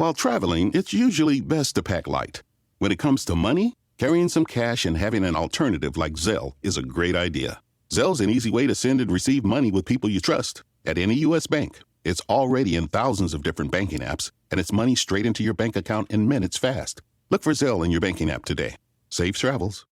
While traveling, it's usually best to pack light. When it comes to money, carrying some cash and having an alternative like Zelle is a great idea. Zelle's an easy way to send and receive money with people you trust. At any U.S. bank, it's already in thousands of different banking apps, and it's money straight into your bank account in minutes fast. Look for Zelle in your banking app today. Safe travels.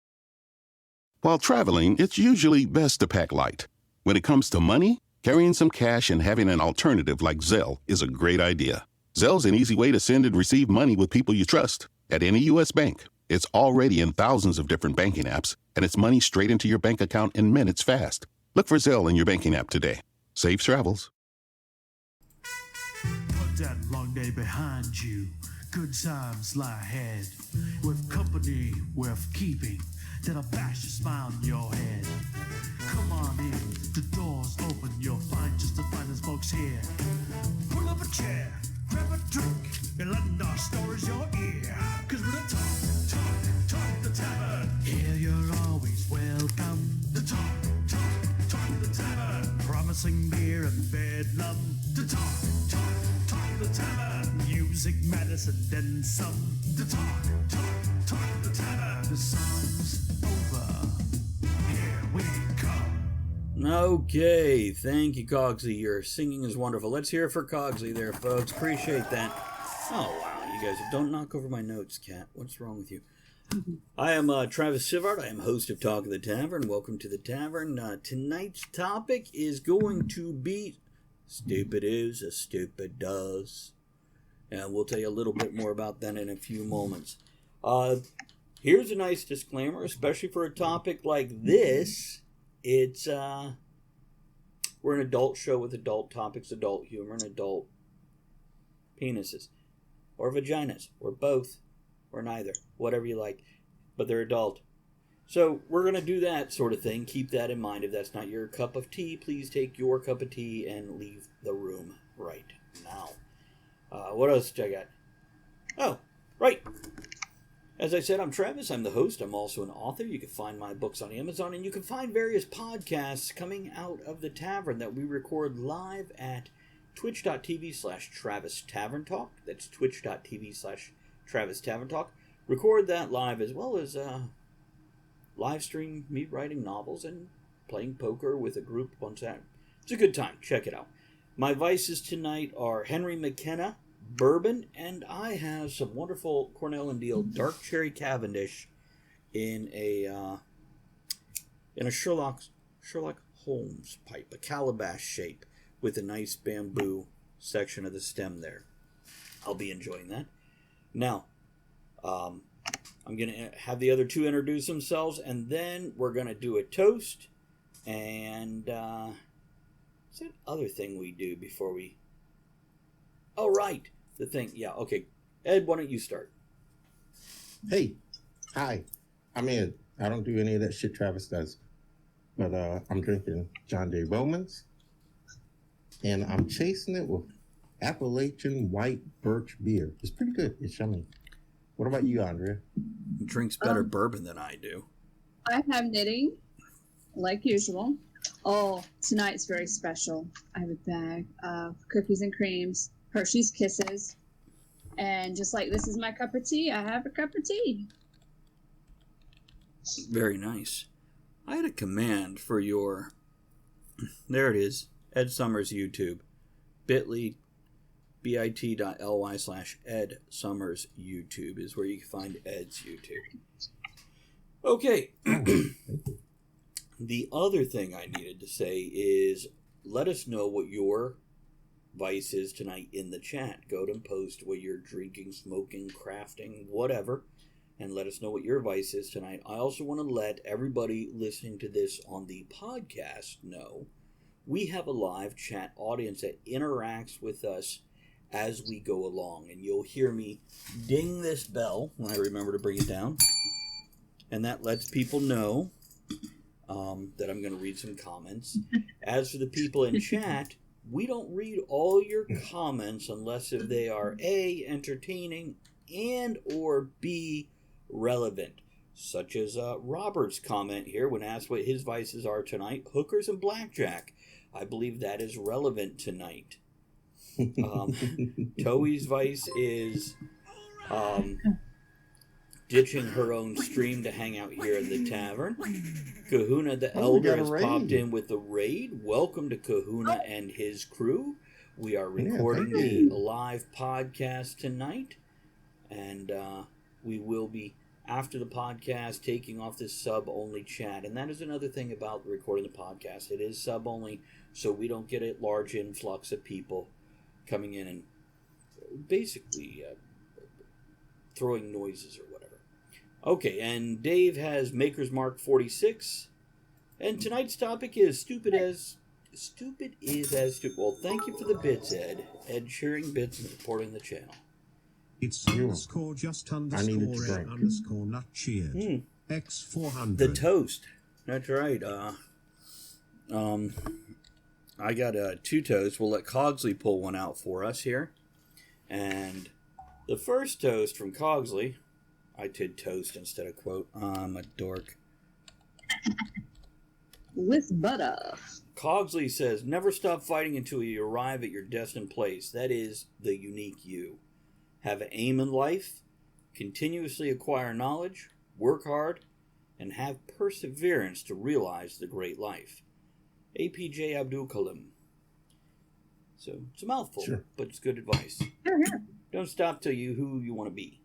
While traveling, it's usually best to pack light. When it comes to money, carrying some cash and having an alternative like Zelle is a great idea. Zelle's an easy way to send and receive money with people you trust. At any U.S. bank, it's already in thousands of different banking apps, and it's money straight into your bank account in minutes fast. Look for Zelle in your banking app today. Safe travels. Put that long day behind you. Good times lie ahead. With company worth keeping, that'll bash a smile in your head. Come on in, the door's open. You'll find just the finest folks here. Pull up a chair, grab a drink, and lend our stories your ear. Cause we're the talk the tavern. Here you're always welcome. The talk the tavern. Promising beer and bedlam. The talk the tavern. Music, medicine, then some. The talk the tavern. The song's over. Here we come. Okay, thank you, Cogsy. Your singing is wonderful. Let's hear it for Cogsy there, folks. Appreciate that. Oh, wow, you guys don't knock over my notes, Kat. What's wrong with you? I am Travis Sivart. I am host of Talk of the Tavern. Welcome to the tavern. Tonight's topic is going to be Stupid Is as Stupid Does. And we'll tell you a little bit more about that in a few moments. Here's a nice disclaimer, especially for a topic like this. It's, we're an adult show with adult topics, adult humor, and adult penises. Or vaginas. Or both. Or neither. Whatever you like. But they're adult. So, we're going to do that sort of thing. Keep that in mind. If that's not your cup of tea, please take your cup of tea and leave the room right now. What else did I got? Oh, right. As I said, I'm Travis. I'm the host. I'm also an author. You can find my books on Amazon, and you can find various podcasts coming out of the tavern that we record live at twitch.tv/Travis Tavern Talk. That's twitch.tv/Travis Tavern Talk. Record that live, as well as live stream me writing novels and playing poker with a group on Saturday. It's a good time. Check it out. My vices tonight are Henry McKenna, bourbon, and I have some wonderful Cornell and Deal dark cherry Cavendish in a Sherlock Holmes pipe, a calabash shape with a nice bamboo section of the stem there. I'll be enjoying that. Now, I'm going to have the other two introduce themselves, and then we're going to do a toast, and what's that other thing we do before we... Oh, right. The thing. Yeah, okay. Ed, why don't you start? Hey. Hi. I'm Ed. I don't do any of that shit Travis does. But I'm drinking John J. Bowman's. And I'm chasing it with Appalachian White Birch Beer. It's pretty good. It's yummy. What about you, Andrea? He drinks better bourbon than I do. I have knitting, like usual. Oh, tonight's very special. I have a bag of cookies and creams, Hershey's Kisses, and just like this is my cup of tea, I have a cup of tea. Very nice. I had a command for your... There it is. Ed Summers YouTube. bit.ly bit.ly/Ed Summers YouTube is where you can find Ed's YouTube. Okay. The other thing I needed to say is let us know what your vice is tonight in the chat. Go to and post what you're drinking, smoking, crafting, whatever, and let us know what your vice is tonight. I also want to let everybody listening to this on the podcast know we have a live chat audience that interacts with us as we go along, and you'll hear me ding this bell when I remember to bring it down, and that lets people know that I'm going to read some comments. As for the people in chat, we don't read all your comments unless if they are A, entertaining, and or B, relevant, such as Robert's comment here when asked what his vices are tonight: hookers and blackjack. I believe that is relevant tonight. Toei's vice is ditching her own stream to hang out here in the tavern. Kahuna the Elder has popped in with the raid. Welcome to Kahuna and his crew. We are recording the live podcast tonight, and we will be, after the podcast, taking off this sub-only chat. And that is another thing about recording the podcast. It is sub-only, so we don't get a large influx of people coming in and basically throwing noises or whatever. Okay, and Dave has Maker's Mark 46. And tonight's topic is stupid is as stupid. Well, thank you for the bits, Ed. Ed sharing bits and supporting the channel. It's underscore just underscore red underscore nut cheered. X400. The toast. That's right. I got 2 toasts. We'll let Cogsley pull one out for us here. And the first toast from Cogsley, I did toast instead of quote. I'm a dork. With butter. Cogsley says, never stop fighting until you arrive at your destined place. That is the unique you. Have an aim in life, continuously acquire knowledge, work hard, and have perseverance to realize the great life. APJ Abdul Kalam. So, it's a mouthful, but it's good advice. Don't stop till who you want to be.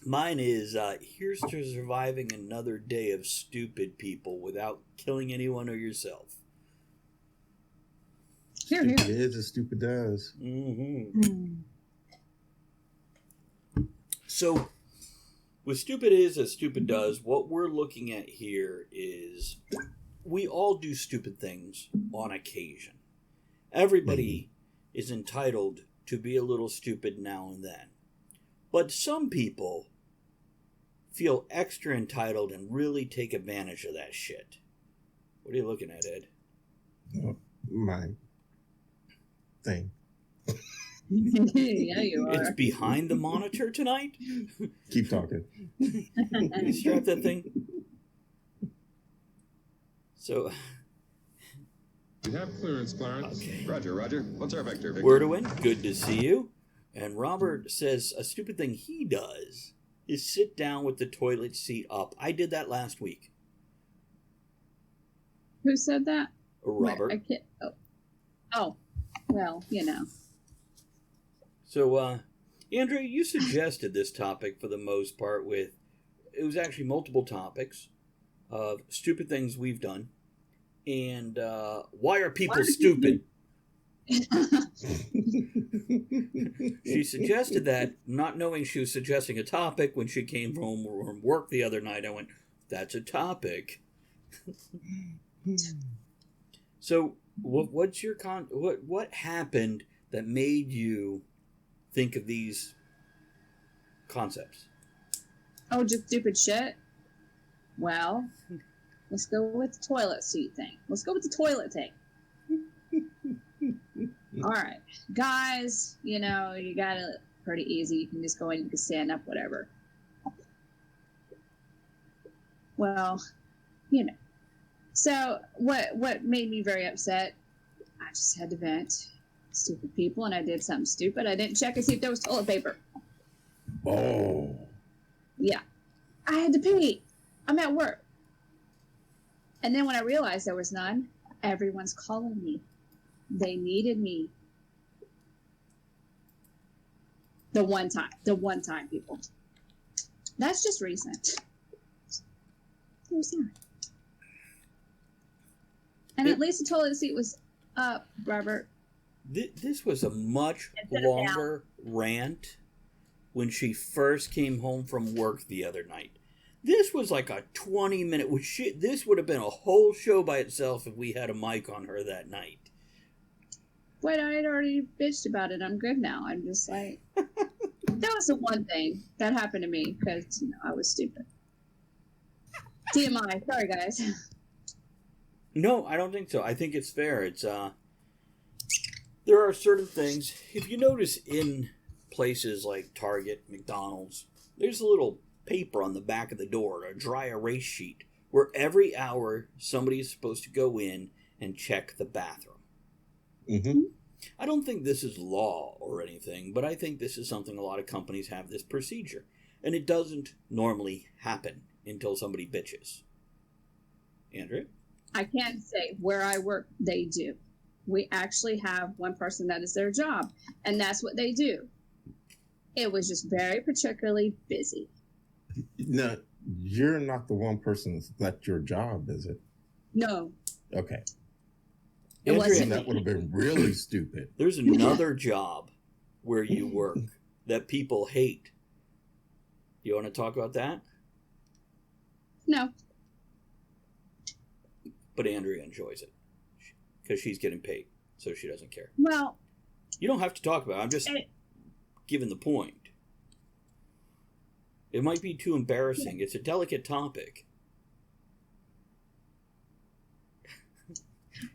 Mine is, here's to surviving another day of stupid people without killing anyone or yourself. Stupid is as stupid does. So, with stupid is as stupid does, what we're looking at here is we all do stupid things on occasion. Everybody is entitled to be a little stupid now and then. But some people feel extra entitled and really take advantage of that shit. What are you looking at, Ed? My thing. Yeah, you are. It's behind the monitor tonight? Keep talking. You strap that thing. So... You have clearance, Clarence. Okay. Roger, Roger. What's our vector, Victor? Where to win? Good to see you. And Robert says a stupid thing he does is sit down with the toilet seat up. I did that last week. Who said that? Robert. I can't. Oh. Well, you know. So, Andrea, you suggested this topic for the most part it was actually multiple topics of stupid things we've done. And why are people stupid? She suggested that, not knowing she was suggesting a topic. When she came home from work the other night, I went, that's a topic. So, what's your what happened that made you think of these concepts? Oh, just stupid shit? Well, let's go with the toilet seat thing. Let's go with the toilet thing. All right. Guys, you know, you got it pretty easy. You can just go in, you can stand up, whatever. Well, you know. So, what made me very upset, I just had to vent. Stupid people, and I did something stupid. I didn't check and see if there was toilet paper. Oh. Yeah. I had to pee. I'm at work. And then when I realized there was none, everyone's calling me. They needed me. The one time, people. That's just recent. It was not. And at least the toilet seat was up, Robert. This was a much longer rant when she first came home from work the other night. This was like a 20-minute... This would have been a whole show by itself if we had a mic on her that night. But I had already bitched about it. I'm good now. I'm just like... That was the one thing that happened to me because, you know, I was stupid. TMI. Sorry, guys. No, I don't think so. I think it's fair. It's there are certain things. If you notice in places like Target, McDonald's, there's a little paper on the back of the door, a dry erase sheet, where every hour somebody is supposed to go in and check the bathroom. Mm-hmm. I don't think this is law or anything, but I think this is something a lot of companies have this procedure. And it doesn't normally happen until somebody bitches. Andrea? I can't say where I work, they do. We actually have one person that is their job, and that's what they do. It was just very particularly busy. No, you're not the one person that's your job, is it? No. Okay. It Andrea, wasn't That would have been really stupid. there's another job where you work that people hate. You want to talk about that? No. But Andrea enjoys it because she's getting paid, so she doesn't care. Well, You don't have to talk about it. I'm just giving the point. It might be too embarrassing. It's a delicate topic.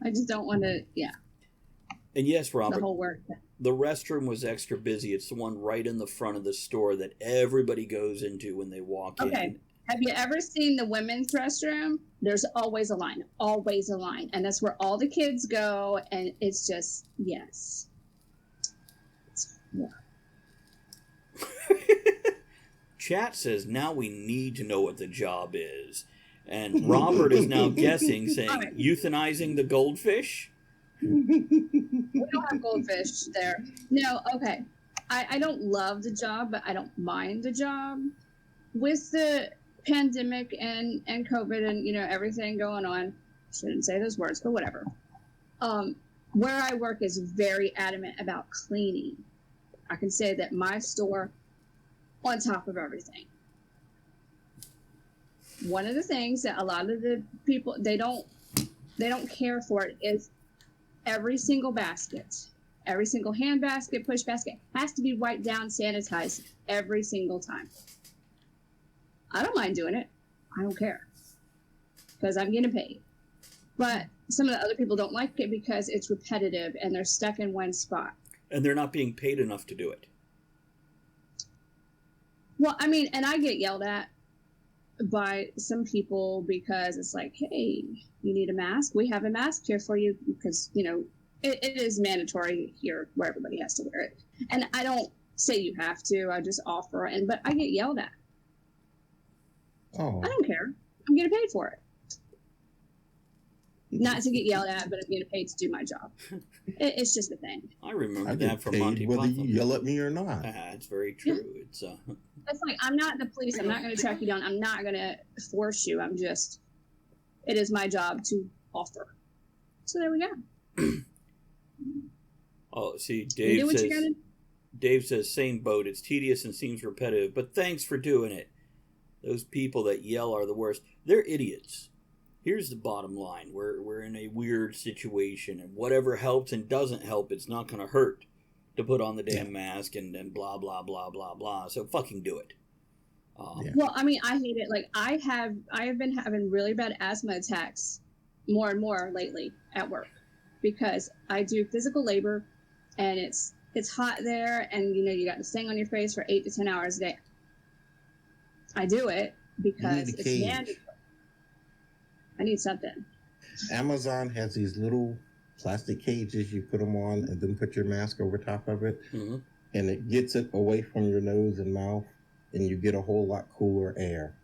I just don't want to, And yes, the Robert, whole work. the restroom was extra busy. It's the one right in the front of the store that everybody goes into when they walk Okay. in. Have you ever seen the women's restroom? There's always a line. And that's where all the kids go. And it's just, yes. Yeah. Chat says now we need to know what the job is. And Robert is now guessing, saying, All right. euthanizing the goldfish? We don't have goldfish there. No, okay. I don't love the job, but I don't mind the job. With the pandemic and COVID and, everything going on, shouldn't say those words, but whatever. Where I work is very adamant about cleaning. I can say that my store on top of everything. One of the things that a lot of the people they don't care for it is every single basket, every single hand basket, push basket has to be wiped down, sanitized every single time. I don't mind doing it. I don't care because I'm getting paid. But some of the other people don't like it because it's repetitive and they're stuck in one spot. And they're not being paid enough to do it. Well, I mean, and I get yelled at by some people because it's like, hey, you need a mask? We have a mask here for you because, it is mandatory here where everybody has to wear it. And I don't say you have to. I just offer. But I get yelled at. Oh. I don't care. I'm getting paid for it. Not to get yelled at, but I'm getting paid to do my job. It's just a thing. I remember I that get from paid Monty whether Python. you yell at me or not. It's very true. It's It's like, I'm not the police. I'm not going to track you down. I'm not going to force you. It is my job to offer. So there we go. Oh, see, You do what you gotta. Dave says, same boat. It's tedious and seems repetitive, but thanks for doing it. Those people that yell are the worst. They're idiots. Here's the bottom line. We're in a weird situation, and whatever helps and doesn't help, it's not going to hurt to put on the damn mask and blah, blah, blah, blah, blah. So fucking do it. Well, I mean, I hate it. Like, I have been having really bad asthma attacks more and more lately at work because I do physical labor, and it's hot there, and you got this thing on your face for 8 to 10 hours a day. I do it because it's mandatory. I need something. Amazon has these little plastic cages. You put them on and then put your mask over top of it. Mm-hmm. And it gets it away from your nose and mouth. And you get a whole lot cooler air.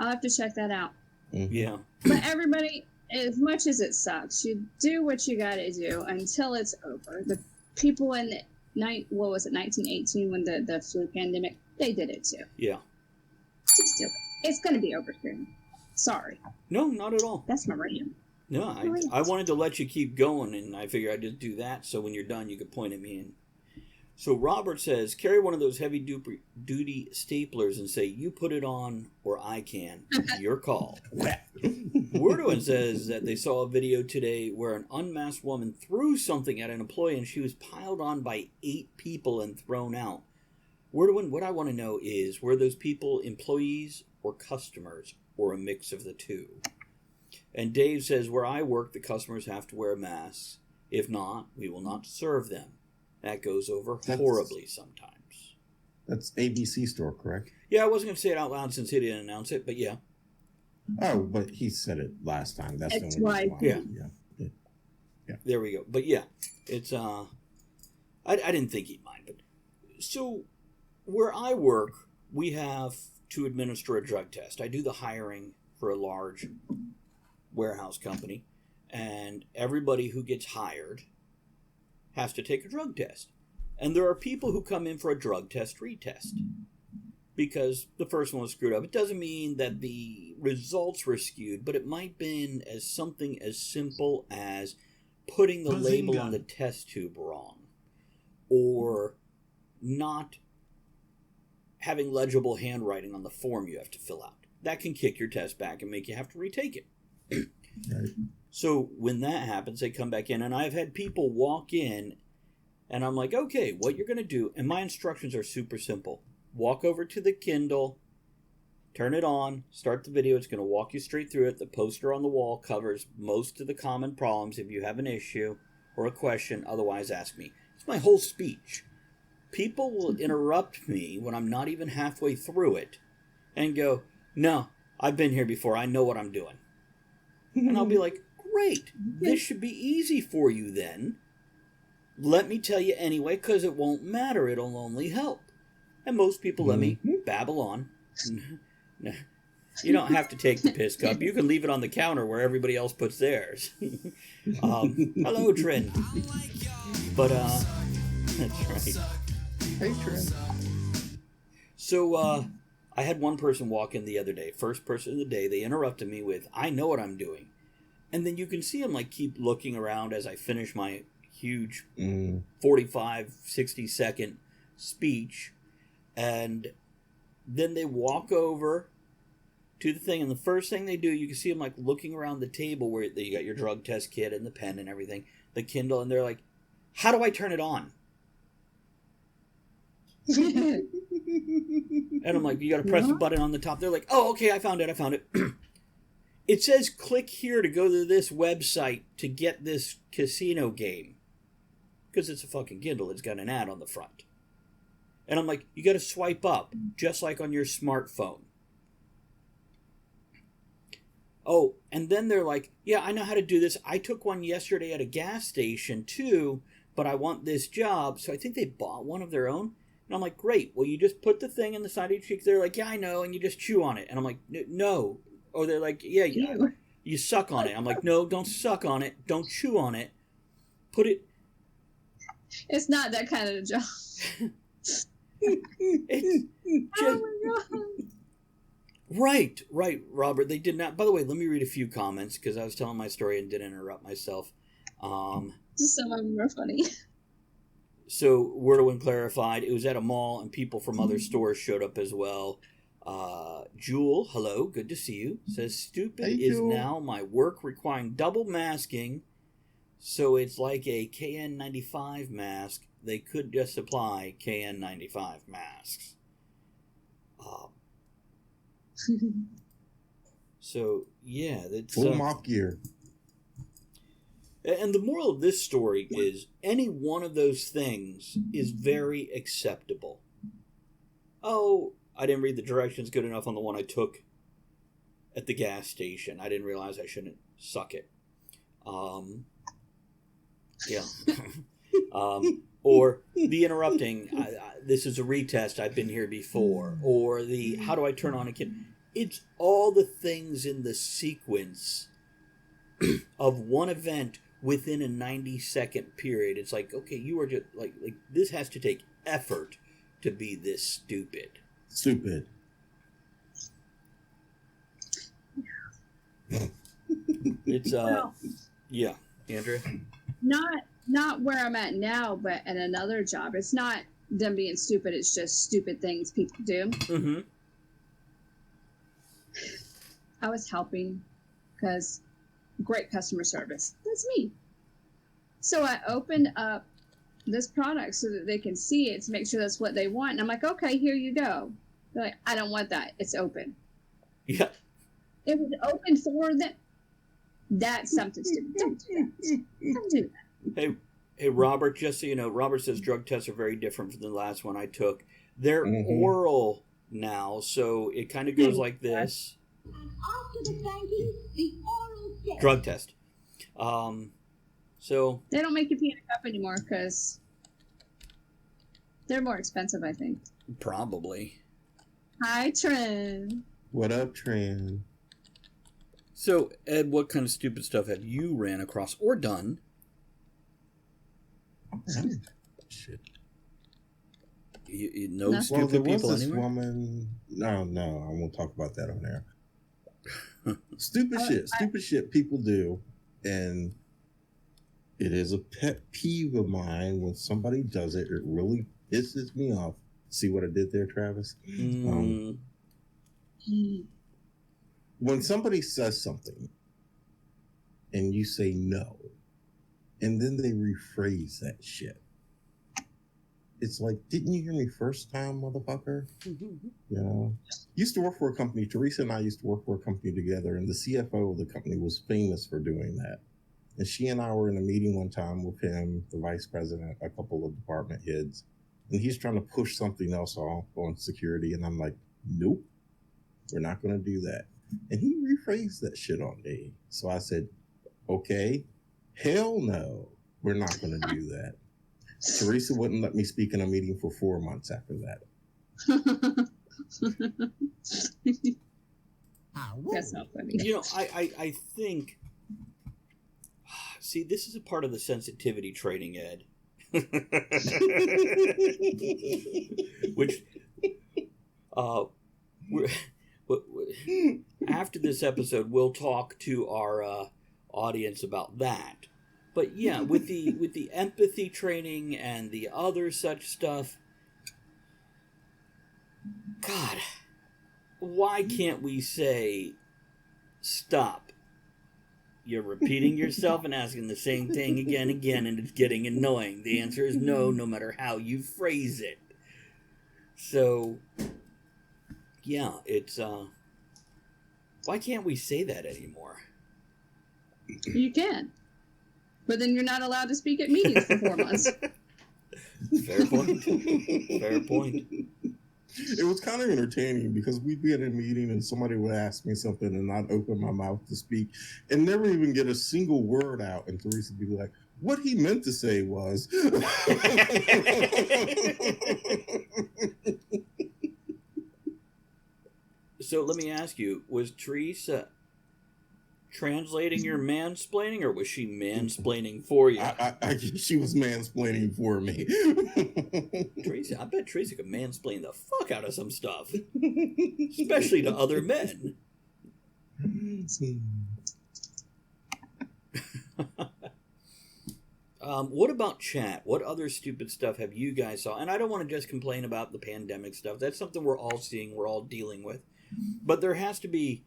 I'll have to check that out. Mm-hmm. Yeah. But everybody, as much as it sucks, you do what you got to do until it's over. The people in 1918 when the flu pandemic, they did it too. Yeah. Just do it. It's going to be over soon. Sorry. No, not at all. That's my rant. No, I wanted to let you keep going, and I figured I'd just do that so when you're done, you could point at me. And so Robert says, carry one of those heavy-duty staplers and say, you put it on or I can. Your call. Wordowin says that they saw a video today where an unmasked woman threw something at an employee and she was piled on by 8 people and thrown out. Wordowin, what I want to know is, were those people employees or customers or a mix of the two? And Dave says, where I work, the customers have to wear masks. If not, we will not serve them. That goes over horribly sometimes. That's ABC store, correct? Yeah, I wasn't going to say it out loud since he didn't announce it, but yeah. Oh, but he said it last time. That's It's the only reason why. why. Yeah. Yeah. There we go. But yeah, it's I didn't think he'd mind. But so where I work, we have to administer a drug test. I do the hiring for a large warehouse company, and everybody who gets hired has to take a drug test. And there are people who come in for a drug test retest because the first one was screwed up. It doesn't mean that the results were skewed, but it might have been as something as simple as putting the label on the test tube wrong, or not having legible handwriting on the form you have to fill out. That can kick your test back and make you have to retake it. Right. So when that happens, they come back in, and I've had people walk in, and I'm like, okay, what you're going to do, and my instructions are super simple. Walk over to the Kindle, turn it on, start the video. It's going to walk you straight through it. The poster on the wall covers most of the common problems. If you have an issue or a question, otherwise ask me. It's my whole speech. People will interrupt me when I'm not even halfway through it and go, no, I've been here before. I know what I'm doing. And I'll be like, great. This should be easy for you then. Let me tell you anyway, because it won't matter. It'll only help. And most people let me babble on. You don't have to take the piss cup. You can leave it on the counter where everybody else puts theirs. Hello, Trin. But, that's right. Hey, Trin. So, I had one person walk in the other day. First person of the day. They interrupted me with, I know what I'm doing. And then you can see them, like, keep looking around as I finish my huge 45, 60-second speech. And then they walk over to the thing, and the first thing they do, you can see them like looking around the table where you got your drug test kit and the pen and everything, the Kindle, and they're like, how do I turn it on? And I'm like, you got to press the button on the top. They're like, oh, okay, I found it. It says click here to go to this website to get this casino game. Because it's a fucking Kindle. It's got an ad on the front. And I'm like, you got to swipe up, just like on your smartphone. Oh, and then they're like, yeah, I know how to do this. I took one yesterday at a gas station too, but I want this job. So I think they bought one of their own. And I'm like, great. Well, you just put the thing in the side of your cheek. They're like, yeah, I know. And you just chew on it. And I'm like, no. Or they're like, yeah, you suck on it. I'm like, no, don't suck on it. Don't chew on it. Put it. It's not that kind of a job. It's just, Oh my god. Right, Robert. They did not. By the way, let me read a few comments because I was telling my story and didn't interrupt myself. Some of them are funny. So, word of wind clarified. It was at a mall, and people from other stores showed up as well. Jewel, hello, good to see you. Says stupid Hey, is Jewel. now my work requiring double masking, so it's like a KN95 mask. They could just supply KN95 masks. So, yeah, that's... Full mock gear. And the moral of this story is any one of those things is very acceptable. Oh, I didn't read the directions good enough on the one I took at the gas station. I didn't realize I shouldn't suck it. Yeah. Or the interrupting, this is a retest, I've been here before. Or the, how do I turn on a kid? It's all the things in the sequence of one event within a 90-second period. It's like, okay, you are just, like this has to take effort to be this stupid. Stupid. It's, yeah. Andrea? Not where I'm at now, but at another job. It's not them being stupid. It's just stupid things people do. Mm-hmm. I was helping because great customer service. That's me. So I opened up this product so that they can see it to make sure that's what they want. And I'm like, okay, here you go. They're like, I don't want that. It's open. Yeah. It was open for them. That's something stupid. Don't do that. Don't do that. Hey, Robert, just so you know, Robert says drug tests are very different from the last one I took. They're oral now, so it kind of goes like this. And after the banking, the oral test. Drug test. So they don't make you pee in a cup anymore because they're more expensive, I think. probably. Hi, Trent. What up, Tran? So, Ed, what kind of stupid stuff have you ran across or done? Shit. You know No. stupid Well, there people was this anywhere? woman. No, I won't talk about that on there. Stupid shit people do, and it is a pet peeve of mine when somebody does it. It really pisses me off. See what I did there, Travis? When somebody says something and you say no, and then they rephrase that shit. It's like, didn't you hear me first time, motherfucker? You know, used to work for a company. Teresa and I used to work for a company together, and the CFO of the company was famous for doing that. And she and I were in a meeting one time with him, the vice president, a couple of department heads, and he's trying to push something else off on security, and I'm like, nope, we're not going to do that. And he rephrased that shit on me. So I said, okay, hell no, we're not going to do that. Teresa wouldn't let me speak in a meeting for 4 months after that. That's not funny. You know, I think... See, this is a part of the sensitivity training, Ed. Which... after this episode, we'll talk to our audience about that. But yeah, with the empathy training and the other such stuff, God, why can't we say, stop? You're repeating yourself and asking the same thing again, and it's getting annoying. The answer is no matter how you phrase it. So, yeah, it's, why can't we say that anymore? You can. But then you're not allowed to speak at meetings for 4 months. Fair point. Fair point. It was kind of entertaining because we'd be at a meeting and somebody would ask me something and I'd open my mouth to speak and never even get a single word out. And Teresa would be like, what he meant to say was... So let me ask you, was Teresa translating your mansplaining, or was she mansplaining for you? She was mansplaining for me. Teresa, I bet Teresa could mansplain the fuck out of some stuff, especially to other men. What about chat? What other stupid stuff have you guys saw? And I don't want to just complain about the pandemic stuff. That's something we're all seeing, we're all dealing with. But there has to be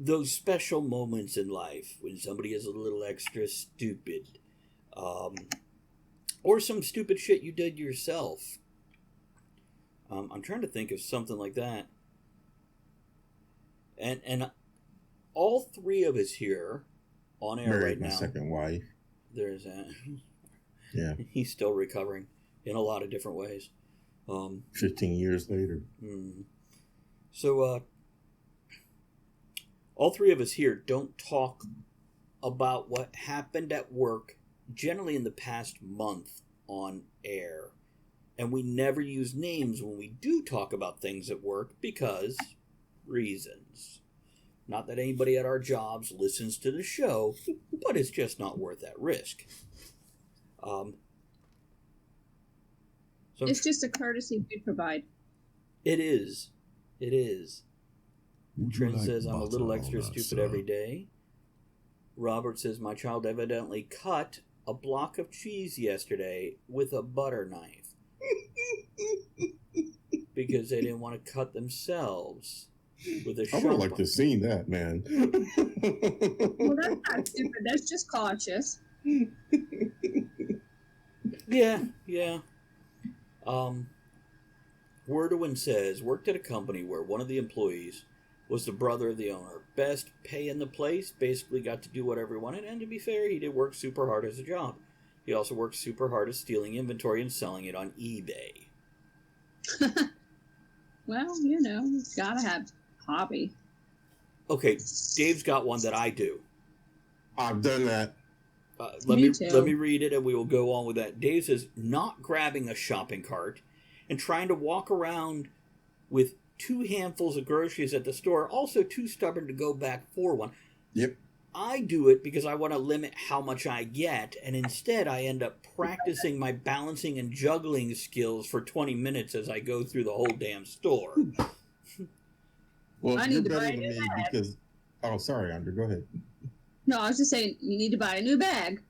those special moments in life when somebody is a little extra stupid. Or some stupid shit you did yourself. I'm trying to think of something like that. And all three of us here on air Married right my now. second wife. There's a... Yeah. He's still recovering in a lot of different ways. 15 years later. So, all three of us here don't talk about what happened at work generally in the past month on air. And we never use names when we do talk about things at work because reasons. Not that anybody at our jobs listens to the show, but it's just not worth that risk. So It's just a courtesy we provide. It is. It is. Trent like says, I'm a little butter extra on that, stupid sir? every day. Robert says, my child evidently cut a block of cheese yesterday with a butter knife because they didn't want to cut themselves with a I sharp would like to see that, man. Well, that's not stupid. That's just cautious. Yeah. Wordowin says, worked at a company where one of the employees was the brother of the owner. Best pay in the place, basically got to do whatever he wanted, and to be fair, he did work super hard as a job. He also worked super hard at stealing inventory and selling it on eBay. Well, you know, you gotta have hobby. Okay, Dave's got one that I do. I've done that. let Me me too. let me read it, and we will go on with that. Dave says, not grabbing a shopping cart and trying to walk around with 2 handfuls of groceries at the store. Also, too stubborn to go back for one. Yep. I do it because I want to limit how much I get, and instead I end up practicing my balancing and juggling skills for 20 minutes as I go through the whole damn store. Well, I you're need to better buy a than new me bag. because. Oh, sorry, Andrew. Go ahead. No, I was just saying you need to buy a new bag.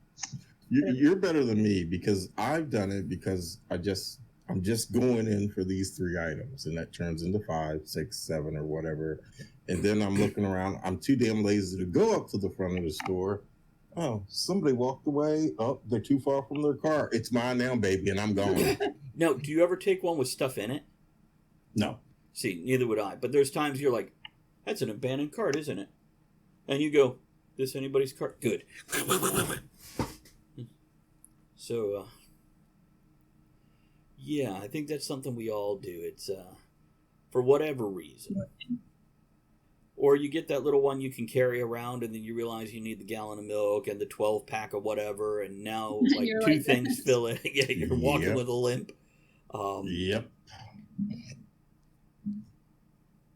You're better than me because I've done it because I'm just going in for these 3 items, and that turns into 5, 6, 7, or whatever. And then I'm looking around. I'm too damn lazy to go up to the front of the store. Oh, somebody walked away. Oh, they're too far from their car. It's mine now, baby, and I'm gone. Now, do you ever take one with stuff in it? No. See, neither would I. But there's times you're like, that's an abandoned cart, isn't it? And you go, this anybody's cart? Good. So, yeah, I think that's something we all do. It's for whatever reason. Or you get that little one you can carry around, and then you realize you need the gallon of milk and the 12-pack of whatever, and now like You're 2 like things this. fill it. Yeah, you're walking Yep. with a limp. Yep.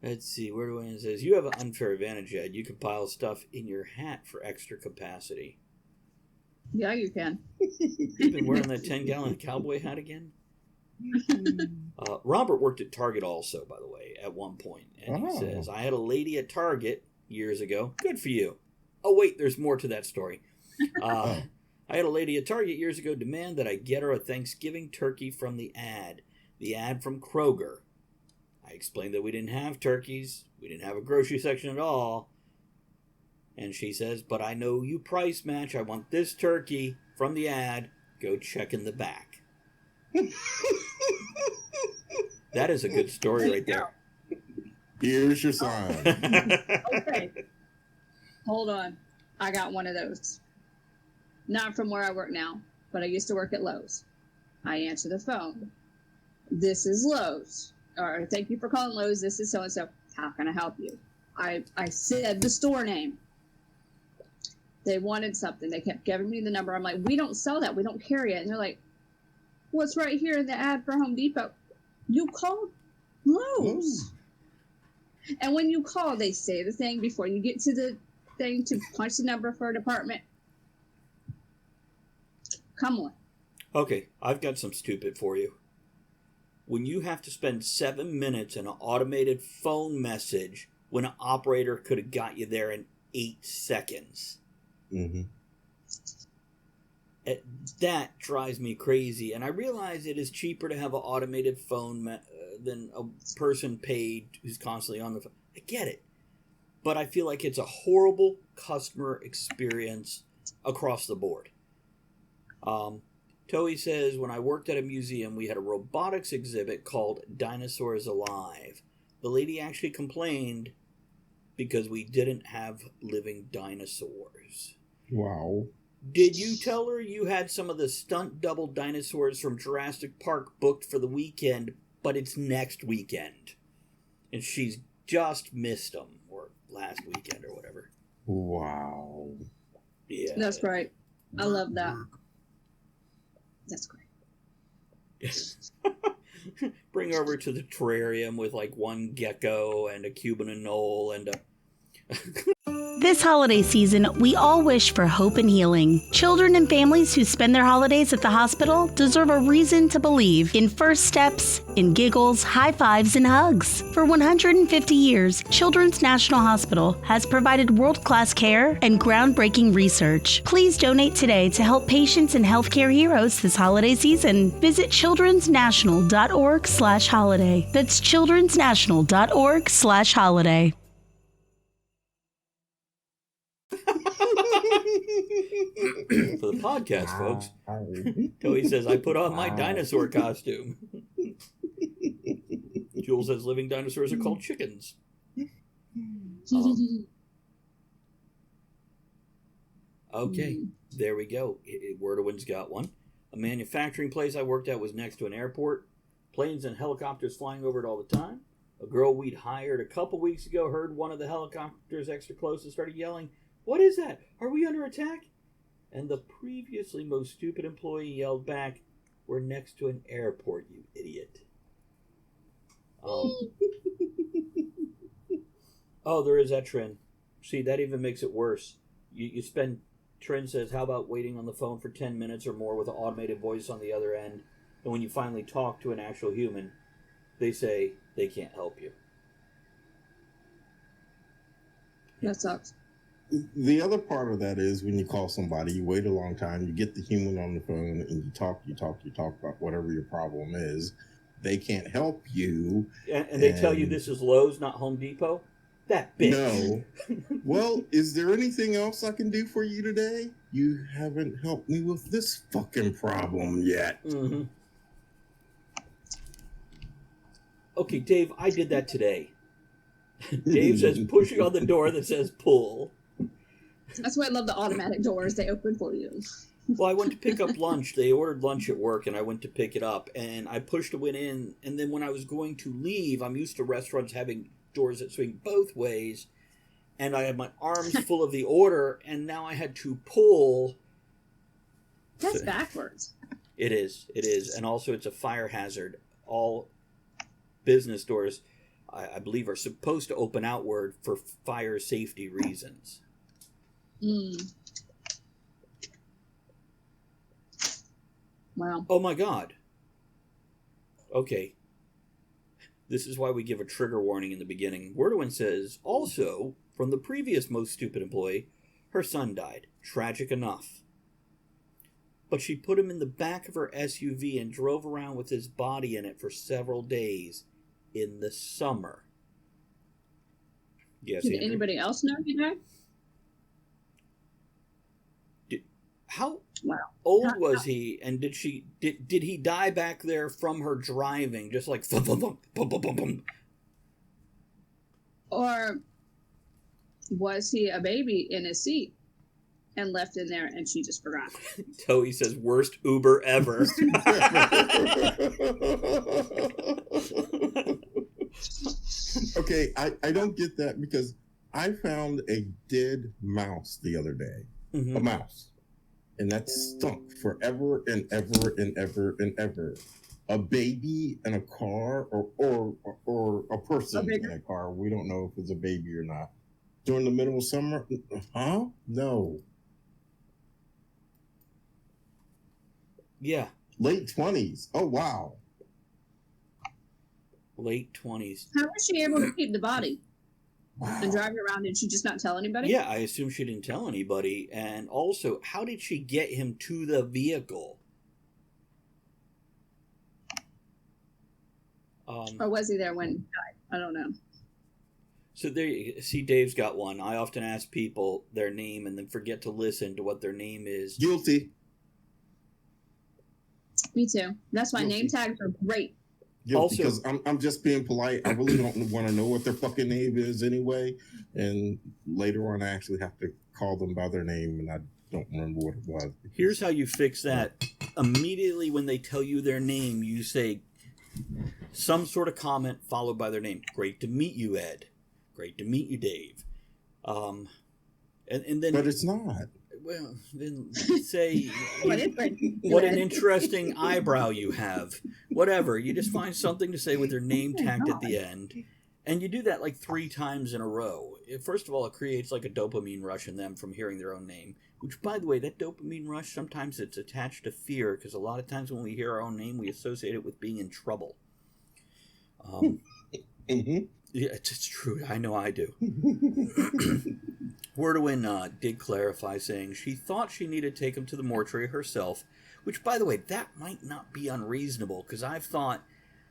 Let's see, where do it says you have an unfair advantage, Ed. You can pile stuff in your hat for extra capacity. Yeah, you can. You've been wearing that 10-gallon cowboy hat again? Robert worked at Target also, by the way, at one point. And he says, I had a lady at Target years ago. Good for you. Oh, wait, there's more to that story. I had a lady at Target years ago demand that I get her a Thanksgiving turkey from the ad from Kroger. I explained that we didn't have turkeys. We didn't have a grocery section at all. And she says, but I know you price match. I want this turkey from the ad. Go check in the back. That is a good story right there. Here's your sign. Okay. Hold on. I got one of those. Not from where I work now, but I used to work at Lowe's. I answer the phone. This is Lowe's. Or thank you for calling Lowe's. This is so-and-so. How can I help you? I said the store name. They wanted something. They kept giving me the number. I'm like, we don't sell that. We don't carry it. And they're like, well, it's right here in the ad for Home Depot. You called Lowe's. And when you call, they say the thing before you get to the thing to punch the number for a department. Come on. Okay, I've got some stupid for you. When you have to spend 7 minutes in an automated phone message when an operator could have got you there in 8 seconds. Mm-hmm. That drives me crazy. And I realize it is cheaper to have an automated phone than a person paid who's constantly on the phone. I get it. But I feel like it's a horrible customer experience across the board. Toei says, when I worked at a museum, we had a robotics exhibit called Dinosaurs Alive. The lady actually complained because we didn't have living dinosaurs. Wow. Did you tell her you had some of the stunt double dinosaurs from Jurassic Park booked for the weekend, but it's next weekend? And she's just missed them, or last weekend or whatever. Wow. Yeah. That's right. I love that. That's great. Bring her over to the terrarium with like one gecko and a Cuban anole and a... This holiday season, we all wish for hope and healing. Children and families who spend their holidays at the hospital deserve a reason to believe in first steps, in giggles, high fives, and hugs. For 150 years, Children's National Hospital has provided world-class care and groundbreaking research. Please donate today to help patients and healthcare heroes this holiday season. Visit childrensnational.org/holiday. That's childrensnational.org/holiday. For the podcast, folks. Toei says, I put on my dinosaur costume. Jules says, living dinosaurs are called chickens. Okay, there we go. Wordowin's got one. A manufacturing place I worked at was next to an airport. Planes and helicopters flying over it all the time. A girl we'd hired a couple weeks ago heard one of the helicopters extra close and started yelling, "What is that? Are we under attack?" And the previously most stupid employee yelled back, "We're next to an airport, you idiot." Oh, there is that trend. See, that even makes it worse. You spend, Trend says, how about waiting on the phone for 10 minutes or more with an automated voice on the other end, and when you finally talk to an actual human, they say they can't help you. That sucks. The other part of that is when you call somebody, you wait a long time, you get the human on the phone, and you talk about whatever your problem is. They can't help you. And they tell you this is Lowe's, not Home Depot? That bitch. No. Well, is there anything else I can do for you today? You haven't helped me with this fucking problem yet. Mm-hmm. Okay, Dave, I did that today. Dave says pushing on the door that says pull. That's why I love the automatic doors. They open for you. Well, I went to pick up lunch. They ordered lunch at work, and I went to pick it up. And I pushed it went in. And then when I was going to leave, I'm used to restaurants having doors that swing both ways. And I had my arms full of the order, and now I had to pull. That's backwards. It is. It is. And also, it's a fire hazard. All business doors, I believe, are supposed to open outward for fire safety reasons. Wow. Oh my God. Okay. This is why we give a trigger warning in the beginning. Wordowin says, also, from the previous most stupid employee, her son died. Tragic enough. But she put him in the back of her SUV and drove around with his body in it for several days in the summer. Yes, Did Andrew? anybody else know he died? How old was he, and did he die back there from her driving, just like thump, thump, thump, bum, bum, bum, bum? Or was he a baby in his seat and left in there and she just forgot? Toey says, worst Uber ever. Okay, I don't get that because I found a dead mouse the other day. Mm-hmm. A mouse. And that stunk forever and ever and ever and ever. A baby in a car or a person in a car. We don't know if it's a baby or not. During the middle of summer? Huh? No. Yeah. Late 20s. Oh, wow. Late 20s. How was she able to keep the body? Wow. And drive it around? Did she just not tell anybody? Yeah, I assume she didn't tell anybody. And also, how did she get him to the vehicle? Or was he there when he died? I don't know. So there you see, Dave's got one. I often ask people their name and then forget to listen to what their name is. Guilty. Me too. That's why name tags are great. Guilty, Also, because I'm just being polite. I really don't want to know what their fucking name is anyway. And later on, I actually have to call them by their name, and I don't remember what it was. Here's how you fix that. Immediately when they tell you their name, you say some sort of comment followed by their name. Great to meet you, Ed. Great to meet you, Dave. And then, but it's not. Well, then say What is it? what an interesting eyebrow you have. Whatever. You just find something to say with their name tagged at the end. And you do that like 3 times in a row. First of all, it creates like a dopamine rush in them from hearing their own name. Which, by the way, that dopamine rush, sometimes it's attached to fear. Because a lot of times when we hear our own name, we associate it with being in trouble. Mm-hmm. Yeah, it's true. I know I do. Wordowin did clarify, saying she thought she needed to take him to the mortuary herself, which, by the way, that might not be unreasonable, because I've thought,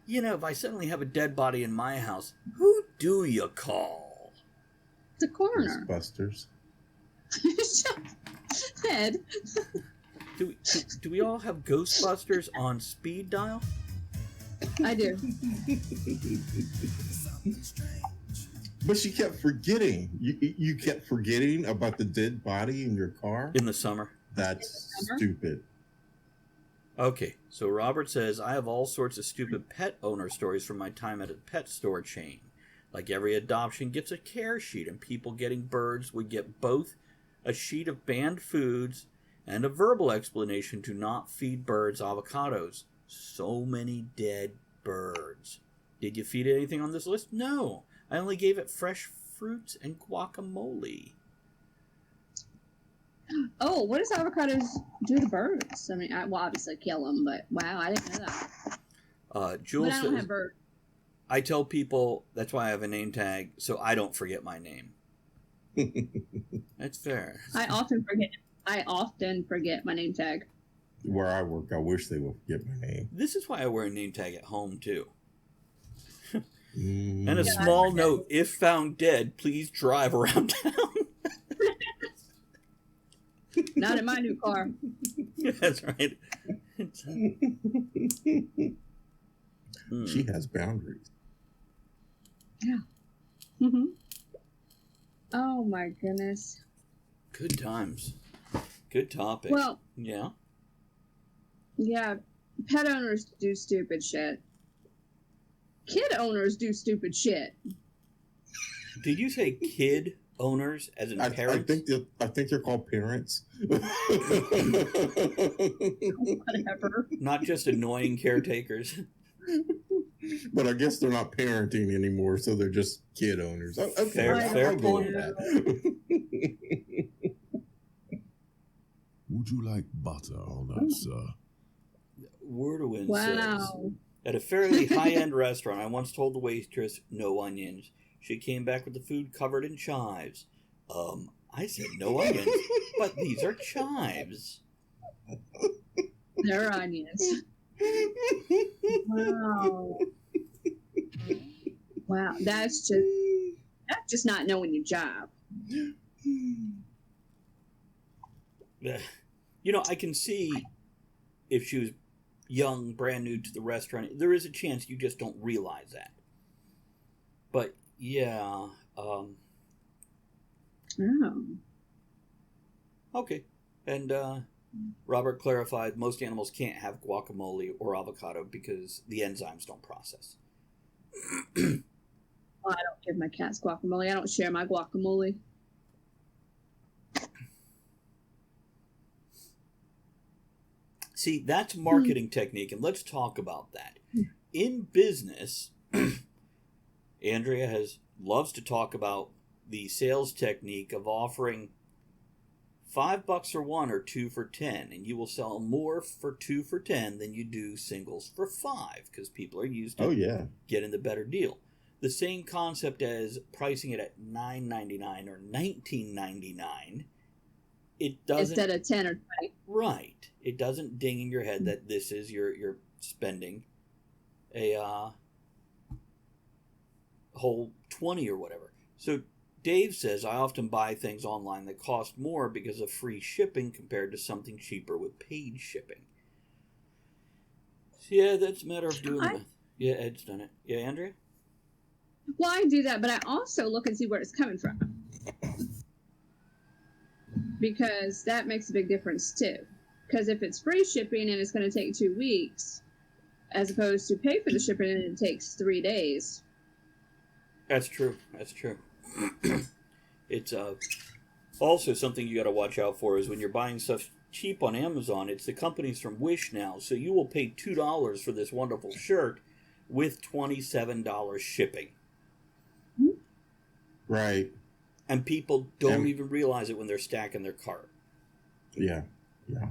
if I suddenly have a dead body in my house, who do you call? The coroner. Ghostbusters. Ed. Do we all have Ghostbusters on speed dial? I do. But she kept forgetting. You kept forgetting about the dead body in your car? In the summer. That's stupid. Okay, so Robert says, I have all sorts of stupid pet owner stories from my time at a pet store chain. Like every adoption gets a care sheet, and people getting birds would get both a sheet of banned foods and a verbal explanation to not feed birds avocados. So many dead birds. Did you feed anything on this list? No. I only gave it fresh fruits and guacamole. Oh, what does avocados do to birds? I mean, well, obviously kill them, but wow, I didn't know that. Jules but I don't says, have birds. I tell people that's why I have a name tag, so I don't forget my name. That's fair. I often forget my name tag. Where I work, I wish they would get my name. This is why I wear a name tag at home, too. Mm. And a small note, if found dead, please drive around town. Not in my new car. That's right. She has boundaries. Yeah. Mm-hmm. Oh my goodness. Good times. Good topic. Well, yeah. Yeah, pet owners do stupid shit. Kid owners do stupid shit. Did you say kid owners as in parents? I think they're called parents. Whatever. Not just annoying caretakers. But I guess they're not parenting anymore, so they're just kid owners. Okay, Fair point. Would you like butter on that, sir? Wordowin Wow. says, at a fairly high-end restaurant, I once told the waitress, no onions. She came back with the food covered in chives. I said no onions, but these are chives. They're onions. Wow. Wow, that's just not knowing your job. You know, I can see if she was young, brand new to the restaurant, there is a chance you just don't realize that. But, yeah. Oh. Okay. And Robert clarified most animals can't have guacamole or avocado because the enzymes don't process. Well, I don't give my cats guacamole. I don't share my guacamole. See, that's marketing technique, and let's talk about that. In business, Andrea loves to talk about the sales technique of offering $5 for one or 2 for 10, and you will sell more for 2 for 10 than you do singles for 5 because people are used to getting the better deal. The same concept as pricing it at $9.99 or $19.99. It doesn't, instead of 10 or 20. Right. It doesn't ding in your head that this is you're spending a whole 20 or whatever. So Dave says, I often buy things online that cost more because of free shipping compared to something cheaper with paid shipping. So yeah, that's a matter of doing the math. Yeah, Ed's done it. Yeah, Andrea? Well, I do that, but I also look and see where it's coming from. Because that makes a big difference too. Because if it's free shipping and it's going to take 2 weeks, as opposed to pay for the shipping and it takes 3 days. That's true. That's true. It's also something you got to watch out for is when you're buying stuff cheap on Amazon, it's the companies from Wish now. So you will pay $2 for this wonderful shirt with $27 shipping. Right. And people don't even realize it when they're stacking their cart. Yeah. Yeah.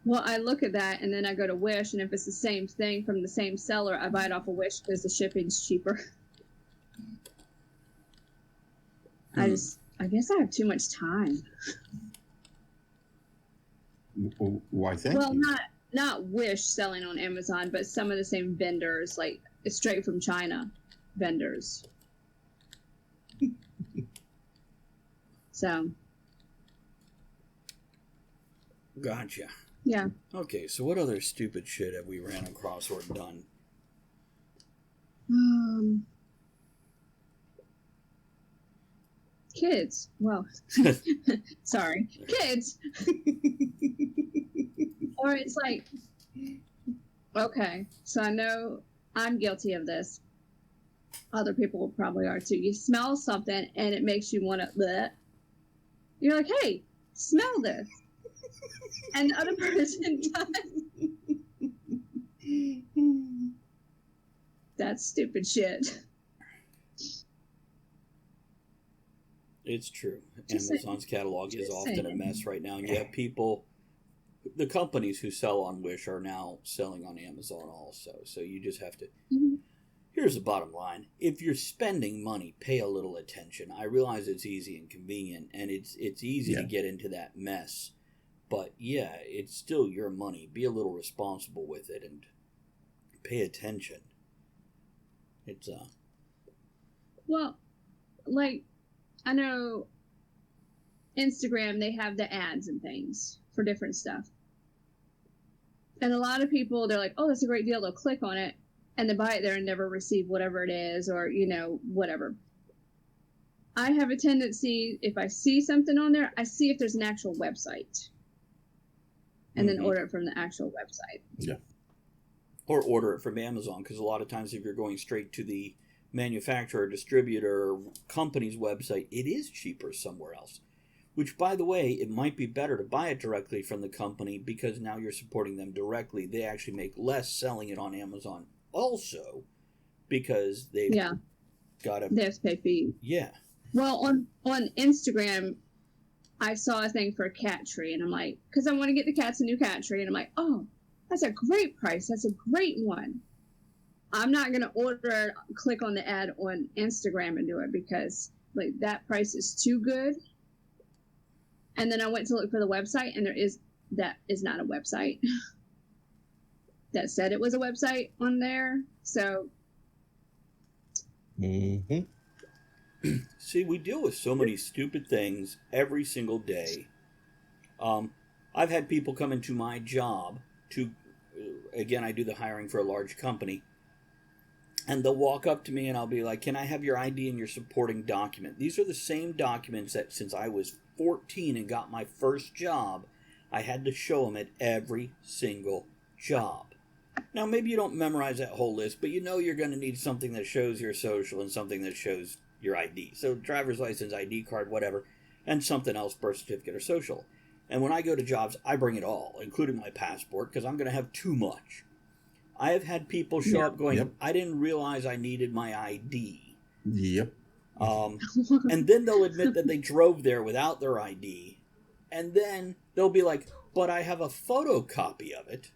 Well, I look at that and then I go to Wish, and if it's the same thing from the same seller, I buy it off of Wish because the shipping's cheaper. I guess I have too much time. Why thank you? Well, not Wish selling on Amazon, but some of the same vendors, like straight from China vendors. So. Gotcha. Yeah. Okay, so what other stupid shit have we ran across or done? Kids. Well, sorry. Kids. Or it's like, okay, so I know I'm guilty of this. Other people probably are too. You smell something and it makes you want to, bleh. You're like, hey, smell this. And the other person does. That's stupid shit. It's true. Just Amazon's catalog is often a mess right now. And you have people, the companies who sell on Wish are now selling on Amazon also. So you just have to... Mm-hmm. Here's the bottom line. If you're spending money, pay a little attention. I realize it's easy and convenient, and it's easy to get into that mess. But yeah, it's still your money. Be a little responsible with it and pay attention. It's Well, like, I know Instagram, they have the ads and things for different stuff. And a lot of people, they're like, oh, that's a great deal. They'll click on it and they buy it there and never receive whatever it is, or, you know, whatever. I have a tendency, if I see something on there, I see if there's an actual website. And then order it from the actual website. Yeah. Or order it from Amazon, because a lot of times if you're going straight to the manufacturer, distributor, company's website, it is cheaper somewhere else. Which, by the way, it might be better to buy it directly from the company, because now you're supporting them directly. They actually make less selling it on Amazon also, because they've got to... They have to pay fees. Yeah. Well, on Instagram, I saw a thing for a cat tree, and I'm like, because I want to get the cats a new cat tree, and I'm like, oh, that's a great price. That's a great one. I'm not going to click on the ad on Instagram and do it, because like that price is too good. And then I went to look for the website, and that is not a website. That said it was a website on there. So. Mm-hmm. See, we deal with so many stupid things every single day. I've had people come into my job to, again, I do the hiring for a large company, and they'll walk up to me and I'll be like, can I have your ID and your supporting document? These are the same documents that since I was 14 and got my first job, I had to show them at every single job. Now, maybe you don't memorize that whole list, but you know you're going to need something that shows your social and something that shows your ID. So driver's license, ID card, whatever, and something else, birth certificate or social. And when I go to jobs, I bring it all, including my passport, because I'm going to have too much. I have had people show up going, I didn't realize I needed my ID. Yep. And then they'll admit that they drove there without their ID. And then they'll be like, but I have a photocopy of it.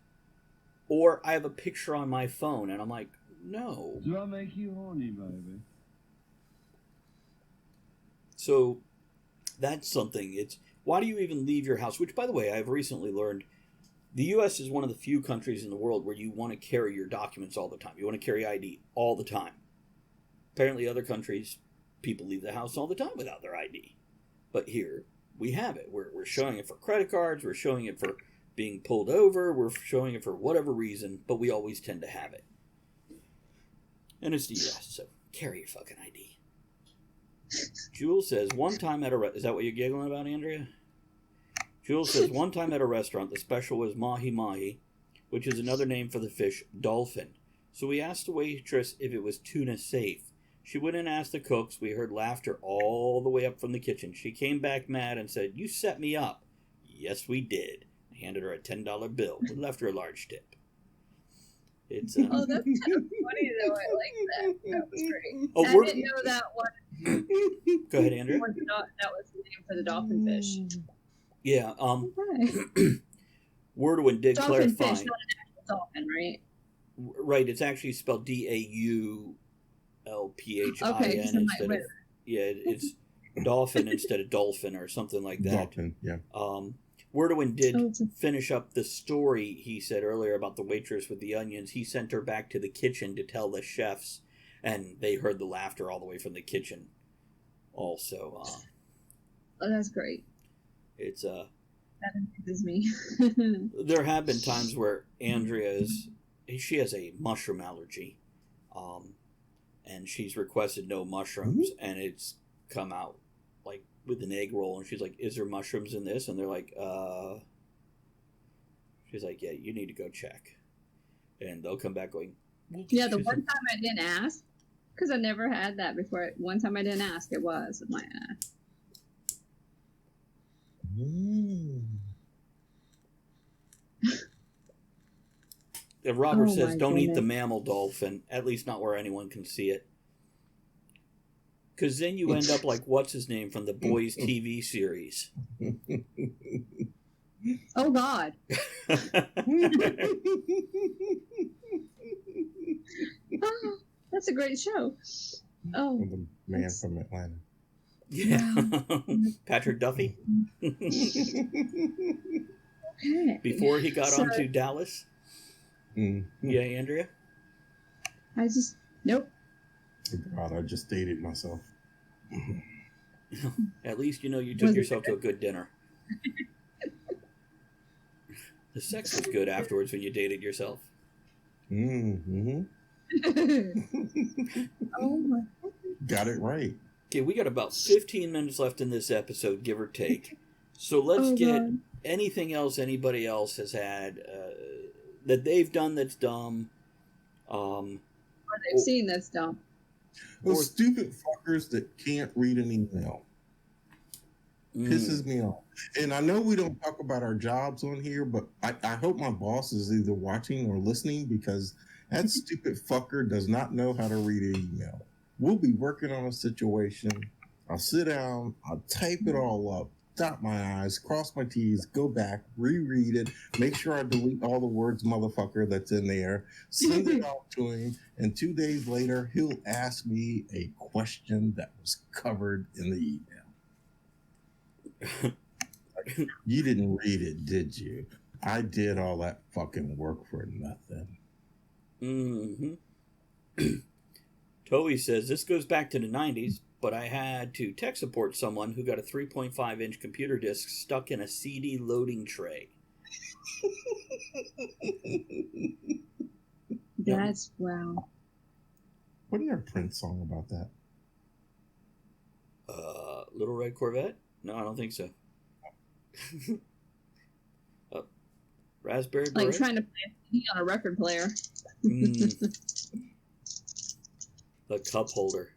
Or I have a picture on my phone. And I'm like, no. Do I make you horny, baby? So that's something. It's why do you even leave your house? Which, by the way, I've recently learned the U.S. is one of the few countries in the world where you want to carry your documents all the time. You want to carry ID all the time. Apparently, other countries, people leave the house all the time without their ID. But here, we have it. We're showing it for credit cards. We're showing it for being pulled over. We're showing it for whatever reason, but we always tend to have it. And it's the U.S., so carry your fucking ID. Jules says, one time at a... Is that what you're giggling about, Andrea? Jules says, one time at a restaurant, the special was mahi-mahi, which is another name for the fish, dolphin. So we asked the waitress if it was tuna safe. She went and asked the cooks. We heard laughter all the way up from the kitchen. She came back mad and said, you set me up. Yes, we did. I handed her a $10 bill. We left her a large tip. It's oh, that's kind of funny, though. I like that. That was great. Oh, I didn't know that one. Go ahead, Andrea. That was the name for the dolphin fish. Yeah. Okay. Wordwin did dolphin clarify. Fish, not an actual dolphin, right? Right. It's actually spelled Daulphin instead of it's dolphin instead of dolphin or something like that. Dolphin, yeah. Wordwin did finish up the story he said earlier about the waitress with the onions. He sent her back to the kitchen to tell the chefs, and they heard the laughter all the way from the kitchen. Also, oh, that's great. It's that amuses me. There have been times where Andrea she has a mushroom allergy, and she's requested no mushrooms, and it's come out like with an egg roll, and she's like, is there mushrooms in this? And they're like, she's like, yeah, you need to go check. And they'll come back going, yeah, the one time I didn't ask, because I never had that before. One time I didn't ask, it was my And Robert says, my don't eat the goodness. mammal dolphin, at least not where anyone can see it. Because then you end up like, what's his name from the Boys TV series? Oh, God. Oh, that's a great show. Oh, The man from Atlanta. Yeah. Patrick Duffy? okay. Before he got onto Dallas? Yeah, Andrea? Nope. God, I just dated myself. At least you know you took yourself to a good dinner. The sex was good afterwards when you dated yourself. Oh my. Got it right. Okay, we got about 15 minutes left in this episode, give or take. So let's get anything else anybody else has had that they've done that's dumb. Or they've seen that's dumb. Those stupid fuckers that can't read an email. Pisses me off. And I know we don't talk about our jobs on here, but I hope my boss is either watching or listening, because that stupid fucker does not know how to read an email. We'll be working on a situation. I'll sit down, I'll type it all up, dot my I's, cross my T's, go back, reread it, make sure I delete all the words motherfucker that's in there, send it out to him, and 2 days later, he'll ask me a question that was covered in the email. You didn't read it, did you? I did all that fucking work for nothing. Toby says, this goes back to the 90s, but I had to tech support someone who got a 3.5-inch computer disc stuck in a CD loading tray. That's wow. Wasn't there a Prince song about that? Little Red Corvette? No, I don't think so. Raspberry Beret? Like trying to play a CD on a record player. The cup holder.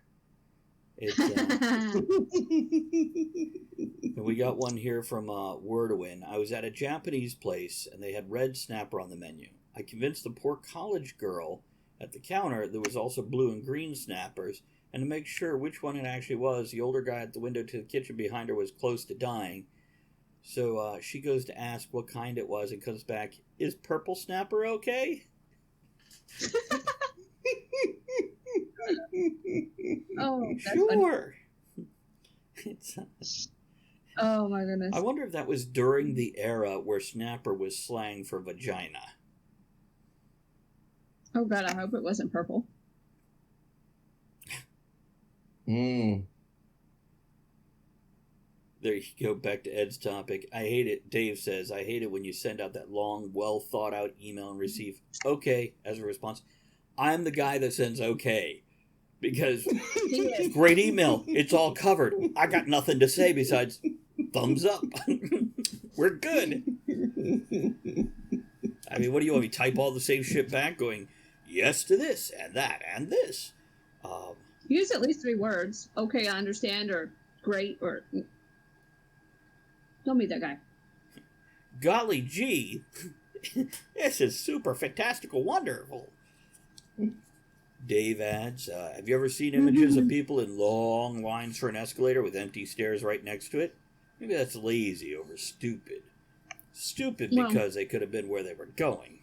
We got one here from Wordowin. I was at a Japanese place and they had red snapper on the menu. I convinced the poor college girl at the counter there was also blue and green snappers, and to make sure which one it actually was, the older guy at the window to the kitchen behind her was close to dying. So she goes to ask what kind it was and comes back, is purple snapper okay? Oh, that's sure. Oh my goodness. I wonder if that was during the era where snapper was slang for vagina. Oh God, I hope it wasn't purple. There you go, back to Ed's topic. I hate it. Dave says, I hate it when you send out that long, well thought out email and receive okay as a response. I'm the guy that sends okay. Because great email. It's all covered. I got nothing to say besides thumbs up. We're good. I mean, what do you want me to type all the same shit back going, yes to this and that and this? Use at least 3 words. Okay, I understand, or great, or... Don't be that guy. Golly gee. This is super fantastical wonderful. Dave adds, have you ever seen images of people in long lines for an escalator with empty stairs right next to it? Maybe that's lazy over stupid. Stupid because they could have been where they were going.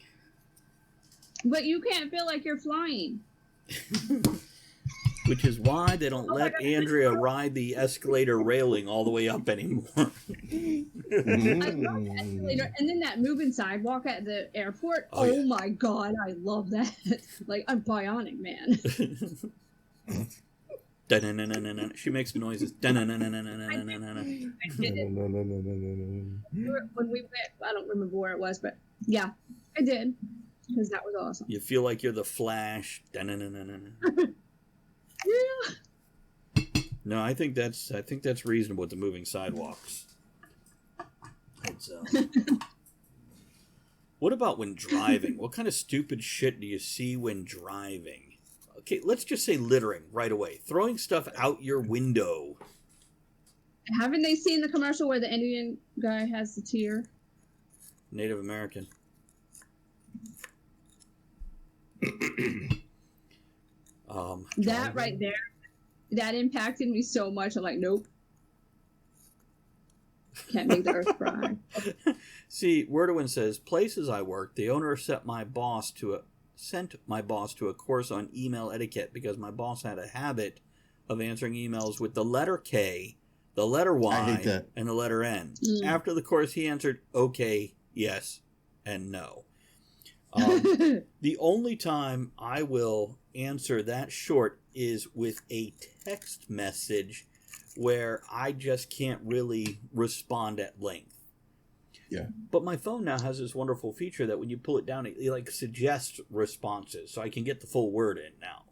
But you can't feel like you're flying. Which is why they don't let Andrea ride the escalator railing all the way up anymore. I love the escalator. And then that moving sidewalk at the airport. Oh my God, I love that. Like, I'm bionic, man. She makes noises. I did it. When we went, I don't remember where it was, but yeah, I did. Because that was awesome. You feel like you're the Flash. Yeah. No, I think that's reasonable with the moving sidewalks. What about when driving? What kind of stupid shit do you see when driving? Okay, let's just say littering right away. Throwing stuff out your window. Haven't they seen the commercial where the Indian guy has the tear? Native American. That right there, that impacted me so much. I'm like, nope. Can't make the earth cry. See, Wordowin says, places I work, the owner sent my boss to a course on email etiquette because my boss had a habit of answering emails with the letter K, the letter Y, and the letter N. After the course, he answered okay, yes, and no. The only time I will answer that short is with a text message where I just can't really respond at length. Yeah. But my phone now has this wonderful feature that when you pull it down, it like suggests responses, so I can get the full word in now.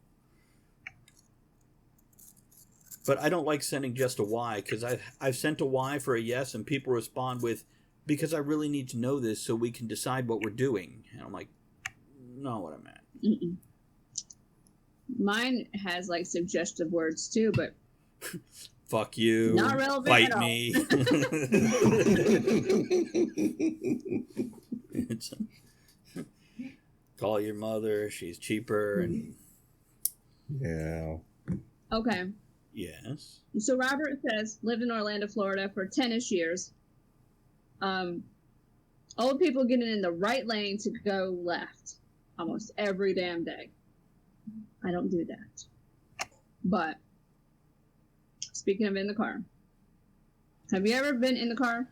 But I don't like sending just a Y, because I've sent a Y for a yes, and people respond with, because I really need to know this so we can decide what we're doing. And I'm like, not what I meant. Mm-mm. Mine has like suggestive words too, but fuck you. Not relevant Fight at all. me. Call your mother. She's cheaper. And yeah. Okay. Yes. So Robert says, lived in Orlando, Florida for 10-ish years. Old people getting in the right lane to go left almost every damn day. I don't do that. But speaking of in the car, have you ever been in the car?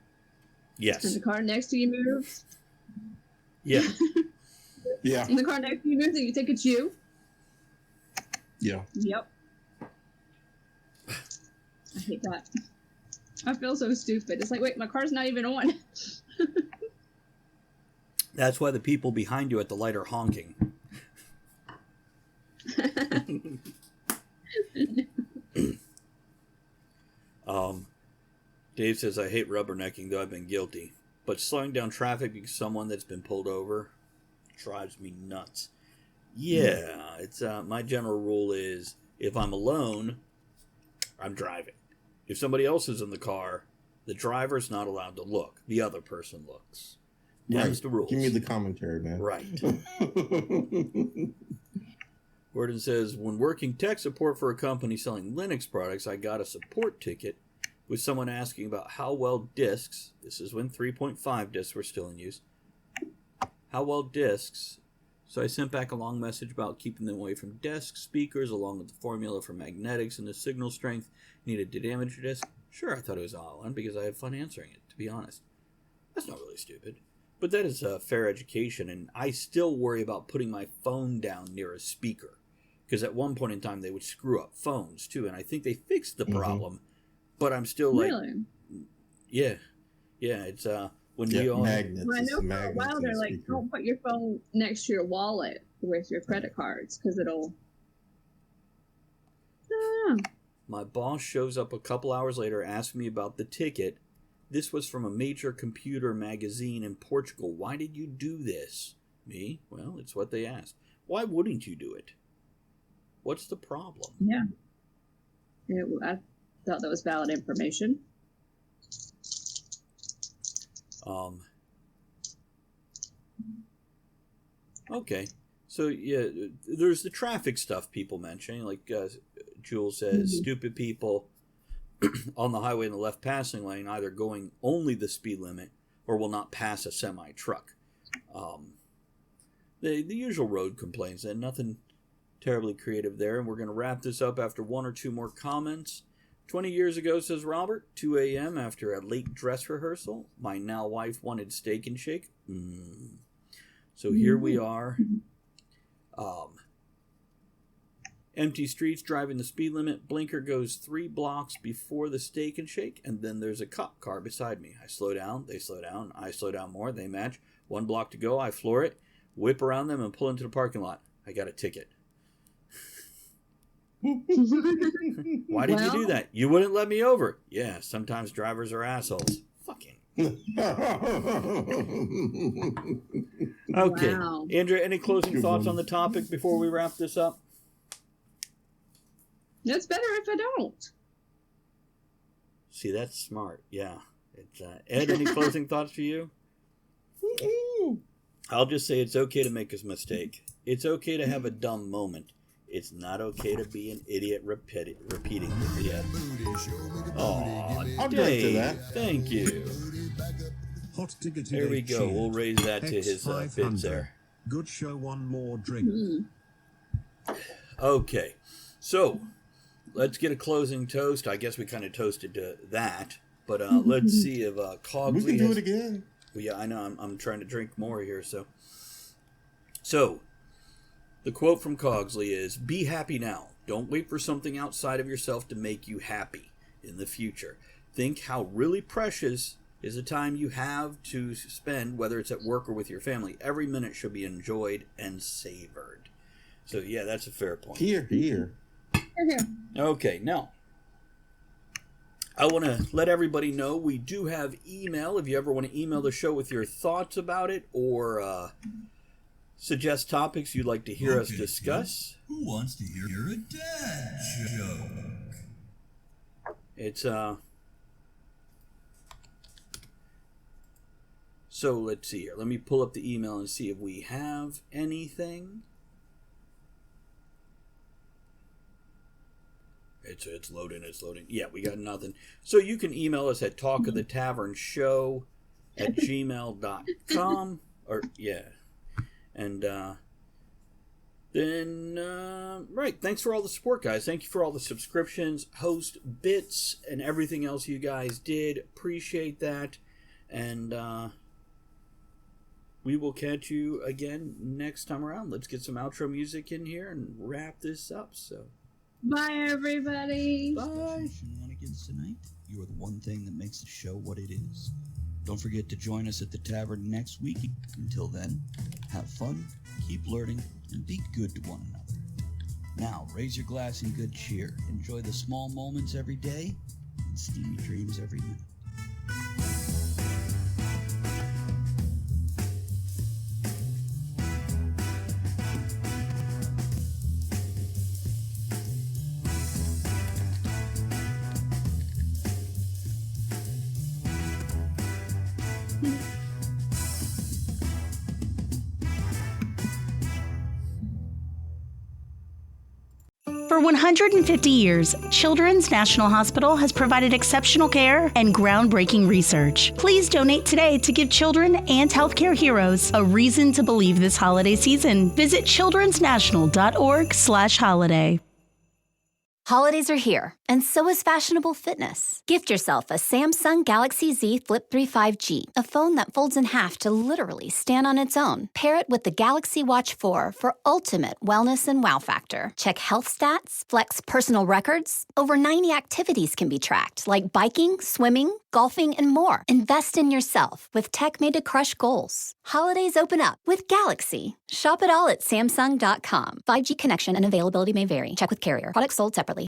Yes. In the car next to you moves? Yeah. Yeah. In the car next to you moves and you think it's you? Yeah. Yep. I hate that. I feel so stupid. It's like, wait, my car's not even on. That's why the people behind you at the light are honking. Dave says, I hate rubbernecking, though I've been guilty. But slowing down traffic because someone that's been pulled over drives me nuts. Yeah, it's my general rule is, if I'm alone, I'm driving. If somebody else is in the car, the driver's not allowed to look. The other person looks. That's the rules. Give me the commentary, man. Right. Gordon says, when working tech support for a company selling Linux products, I got a support ticket with someone asking about how well disks, this is when 3.5 disks were still in use, how well disks, so I sent back a long message about keeping them away from desk speakers, along with the formula for magnetics and the signal strength needed to damage your disk. Sure, I thought it was all on because I had fun answering it, to be honest. That's not really stupid. But that is a fair education, and I still worry about putting my phone down near a speaker. Because at one point in time, they would screw up phones, too, and I think they fixed the problem. But I'm still like... Really? Yeah. Yeah, it's... when we all... Magnets. Well, I know for a while they're like, don't put your phone next to your wallet with your credit cards, because it'll... My boss shows up a couple hours later, asking me about the ticket. This was from a major computer magazine in Portugal. Why did you do this? Me? Well, it's what they asked. Why wouldn't you do it? What's the problem? Yeah. I thought that was valid information. Okay. So, yeah, there's the traffic stuff people mentioning. Like Jules says, stupid people on the highway in the left passing lane either going only the speed limit or will not pass a semi-truck. The usual road complaints, and nothing terribly creative there. And we're going to wrap this up after one or two more comments. 20 years ago, says Robert, 2 a.m. after a late dress rehearsal, my now wife wanted steak and shake. So here we are. Empty streets, driving the speed limit. Blinker goes 3 blocks before the steak and shake, and then there's a cop car beside me. I slow down, they slow down, I slow down more, they match. 1 block to go, I floor it, whip around them, and pull into the parking lot. I got a ticket. Why did you do that? You wouldn't let me over. Yeah, sometimes drivers are assholes. Fucking. Okay. Wow. Andrea, any closing thoughts on the topic before we wrap this up? It's better if I don't. See, that's smart. Yeah. It's, Ed, any closing thoughts for you? I'll just say it's okay to make a mistake. It's okay to have a dumb moment. It's not okay to be an idiot repeating it. Yeah. Oh, I'll drink to Dave, that. thank you. Hot diggity There we day go. cheered. We'll raise that to his bids there. Good show, one more drink. Okay. So, let's get a closing toast. I guess we kind of toasted to that. But let's see if Cogsley We can do it again. Well, yeah, I know. I'm trying to drink more here. So, the quote from Cogsley is, "Be happy now. Don't wait for something outside of yourself to make you happy in the future. Think how really precious is the time you have to spend, whether it's at work or with your family. Every minute should be enjoyed and savored." So, yeah, that's a fair point. Here. Okay, now, I want to let everybody know we do have email. If you ever want to email the show with your thoughts about it or suggest topics you'd like to hear us discuss. Who wants to hear a dad joke? It's so let's see here. Let me pull up the email and see if we have anything. It's loading. Yeah, we got nothing. So you can email us at talkoftheTavernShow@gmail.com. Or, yeah. And then, right, thanks for all the support, guys. Thank you for all the subscriptions, host bits, and everything else you guys did. Appreciate that. And we will catch you again next time around. Let's get some outro music in here and wrap this up. So, bye, everybody. Bye. Shenanigans tonight. You are the one thing that makes the show what it is. Don't forget to join us at the tavern next week. Until then, have fun, keep learning, and be good to one another. Now, raise your glass in good cheer. Enjoy the small moments every day and steamy dreams every minute. For 150 years, Children's National Hospital has provided exceptional care and groundbreaking research. Please donate today to give children and healthcare heroes a reason to believe this holiday season. Visit childrensnational.org/holiday. Holidays are here, and so is fashionable fitness. Gift yourself a Samsung Galaxy Z Flip 3 5G, a phone that folds in half to literally stand on its own. Pair it with the Galaxy Watch 4 for ultimate wellness and wow factor. Check health stats, flex personal records. Over 90 activities can be tracked, like biking, swimming, golfing, and more. Invest in yourself with tech made to crush goals. Holidays open up with Galaxy. Shop it all at Samsung.com. 5G connection and availability may vary. Check with carrier. Products sold separately.